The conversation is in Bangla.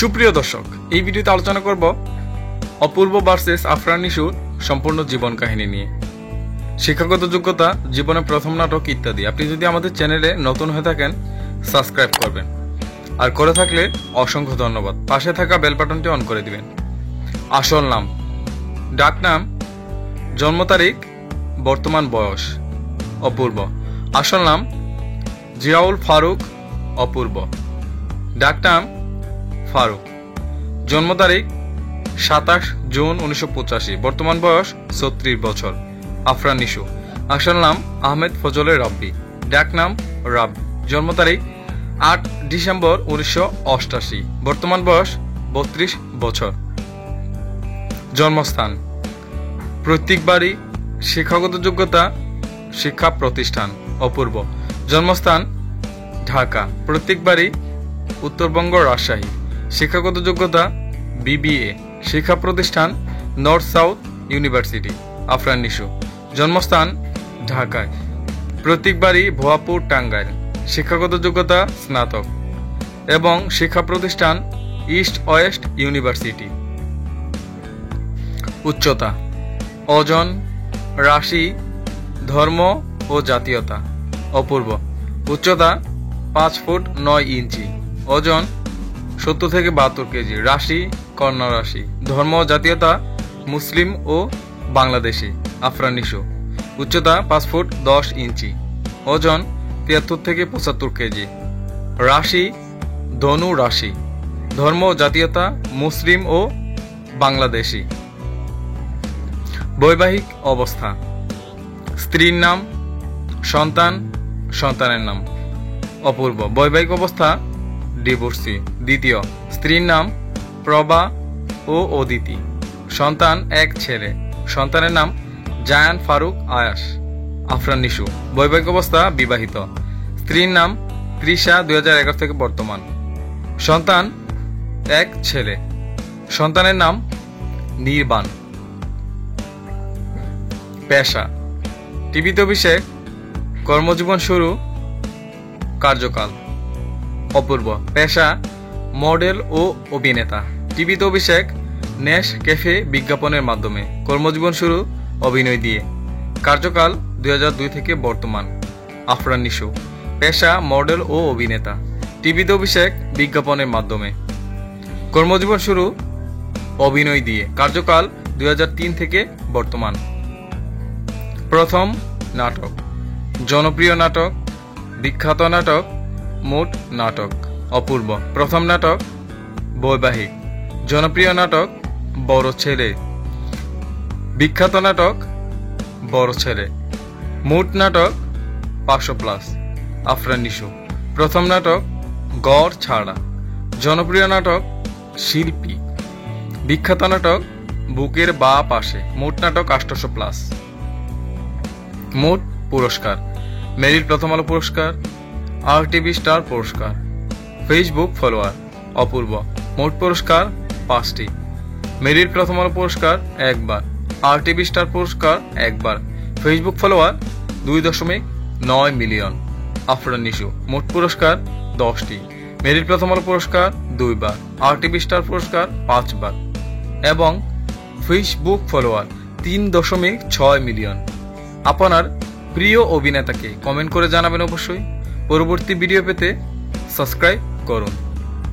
সুপ্রিয় দর্শক, এই ভিডিওতে আলোচনা করব অপূর্ব ভার্সেস আফরান নিশুর সম্পূর্ণ জীবন কাহিনী নিয়ে, শিক্ষাগত যোগ্যতা, জীবনের প্রথম নাটক ইত্যাদি। আপনি যদি আমাদের চ্যানেলে নতুন হয়ে থাকেন সাবস্ক্রাইব করবেন, আর করে থাকলে অসংখ্য ধন্যবাদ। পাশে থাকা বেল বাটনটি অন করে দিবেন। আসল নাম, ডাক নাম, জন্ম তারিখ, বর্তমান বয়স অপূর্ব। আসল নাম জিয়াউল ফারুক অপূর্ব, ডাক নাম ফারুক। জন্ম তারিখ 27 জুন 1985, বর্তমান বয়স 36 বছর। আফরান নিশু। আসল নাম আহমেদ ফজলে রাব্বি, ডাক নাম রাব্বি। জন্ম তারিখ 8 ডিসেম্বর 1988, বর্তমান বয়স 32 বছর। জন্মস্থান প্রত্যেকবারই। শিক্ষাগত যোগ্যতা শিক্ষা প্রতিষ্ঠান অপূর্ব। জন্মস্থান ঢাকা, প্রত্যেকবারই উত্তরবঙ্গ রাজশাহী। শিক্ষাগত যোগ্যতা BBA, শিক্ষা প্রতিষ্ঠান north south university. Afran Nishu. জন্মস্থান ঢাকায়, প্রত্যেকবারই ভুয়াপুর টাঙ্গাইল। শিক্ষাগত যোগ্যতা স্নাতক এবং শিক্ষা প্রতিষ্ঠান ইস্ট ওয়েস্ট ইউনিভার্সিটি। উচ্চতা, ওজন, রাশি, ধর্ম ও জাতীয়তা অপূর্ব। উচ্চতা 5 ফুট 9 ইঞ্চি, ওজন 70 থেকে 72 কেজি, রাশি কন্যা রাশি, ধর্ম ও জাতীয়তা মুসলিম ও বাংলাদেশি। আফরান নিশু। উচ্চতা 5 ফুট 10 ইঞ্চি, ওজন 73 থেকে 75 কেজি, রাশি ধনু রাশি, ধর্ম ও জাতীয়তা মুসলিম ও বাংলাদেশি। বৈবাহিক অবস্থা, স্ত্রীর নাম, সন্তান, সন্তানের নাম অপূর্ব। বৈবাহিক অবস্থা ডিভোর্সি। দ্বিতীয়, স্ত্রীর নাম প্রভা ও অদিতি, সন্তান 1 ছেলে, সন্তানের নাম জায়ান ফারুক আয়াস। আফরান নিশু। বৈবাহিক অবস্থা বিবাহিত, স্ত্রীর নাম তৃষা, 2011 থেকে বর্তমান, সন্তান 1 ছেলে, সন্তানের নাম নির্বাণ। পেশা টিভিতে অভিষেক, কর্মজীবন শুরু, কার্যকাল অপূর্ব। পেশা মডেল ও অভিনেতা। টিভিতে অভিষেক নেশ ক্যাফে বিজ্ঞাপনের মাধ্যমে। কর্মজীবন শুরু অভিনয় দিয়ে। কার্যকাল 2002 থেকে বর্তমান। আফরান নিশু। পেশা মডেল ও অভিনেতা। টিভিতে অভিষেক বিজ্ঞাপনের মাধ্যমে। কর্মজীবন শুরু অভিনয় দিয়ে। কার্যকাল 2003 থেকে বর্তমান। প্রথম নাটক, জনপ্রিয় নাটক, বিখ্যাত নাটক, মোট নাটক অপূর্ব। প্রথম নাটক বৈবাহিক, জনপ্রিয় নাটক বড় ছেলে, বিখ্যাত নাটক বড় ছেলে, মোট নাটক 500+। আফরান নিশু। প্রথম নাটক গড় ছাড়া, জনপ্রিয় নাটক শিল্পী, বিখ্যাত নাটক বুকের বা পাশে, মোট নাটক 800+। মোট পুরস্কার: মেরিল প্রথম আলো পুরস্কার, RTV স্টার পুরস্কার, ফেসবুক ফলোয়ার অপূর্ব। মোট পুরস্কার 5টি। মেরিল প্রথম আলো পুরস্কার 1 বার, RTV স্টার পুরস্কার 1 বার, Facebook follower 2.9 million. Afran Nisho. মোট পুরস্কার 10টি। মেরিল প্রথম আলো পুরস্কার 2 বার, RTV স্টার পুরস্কার 5 বার এবং ফেসবুক ফলোয়ার 3.6 মিলিয়ন। আপনার প্রিয় অভিনেতাকে কমেন্ট করে জানাবেন অবশ্যই। পরবর্তী ভিডিও পেতে সাবস্ক্রাইব করুন।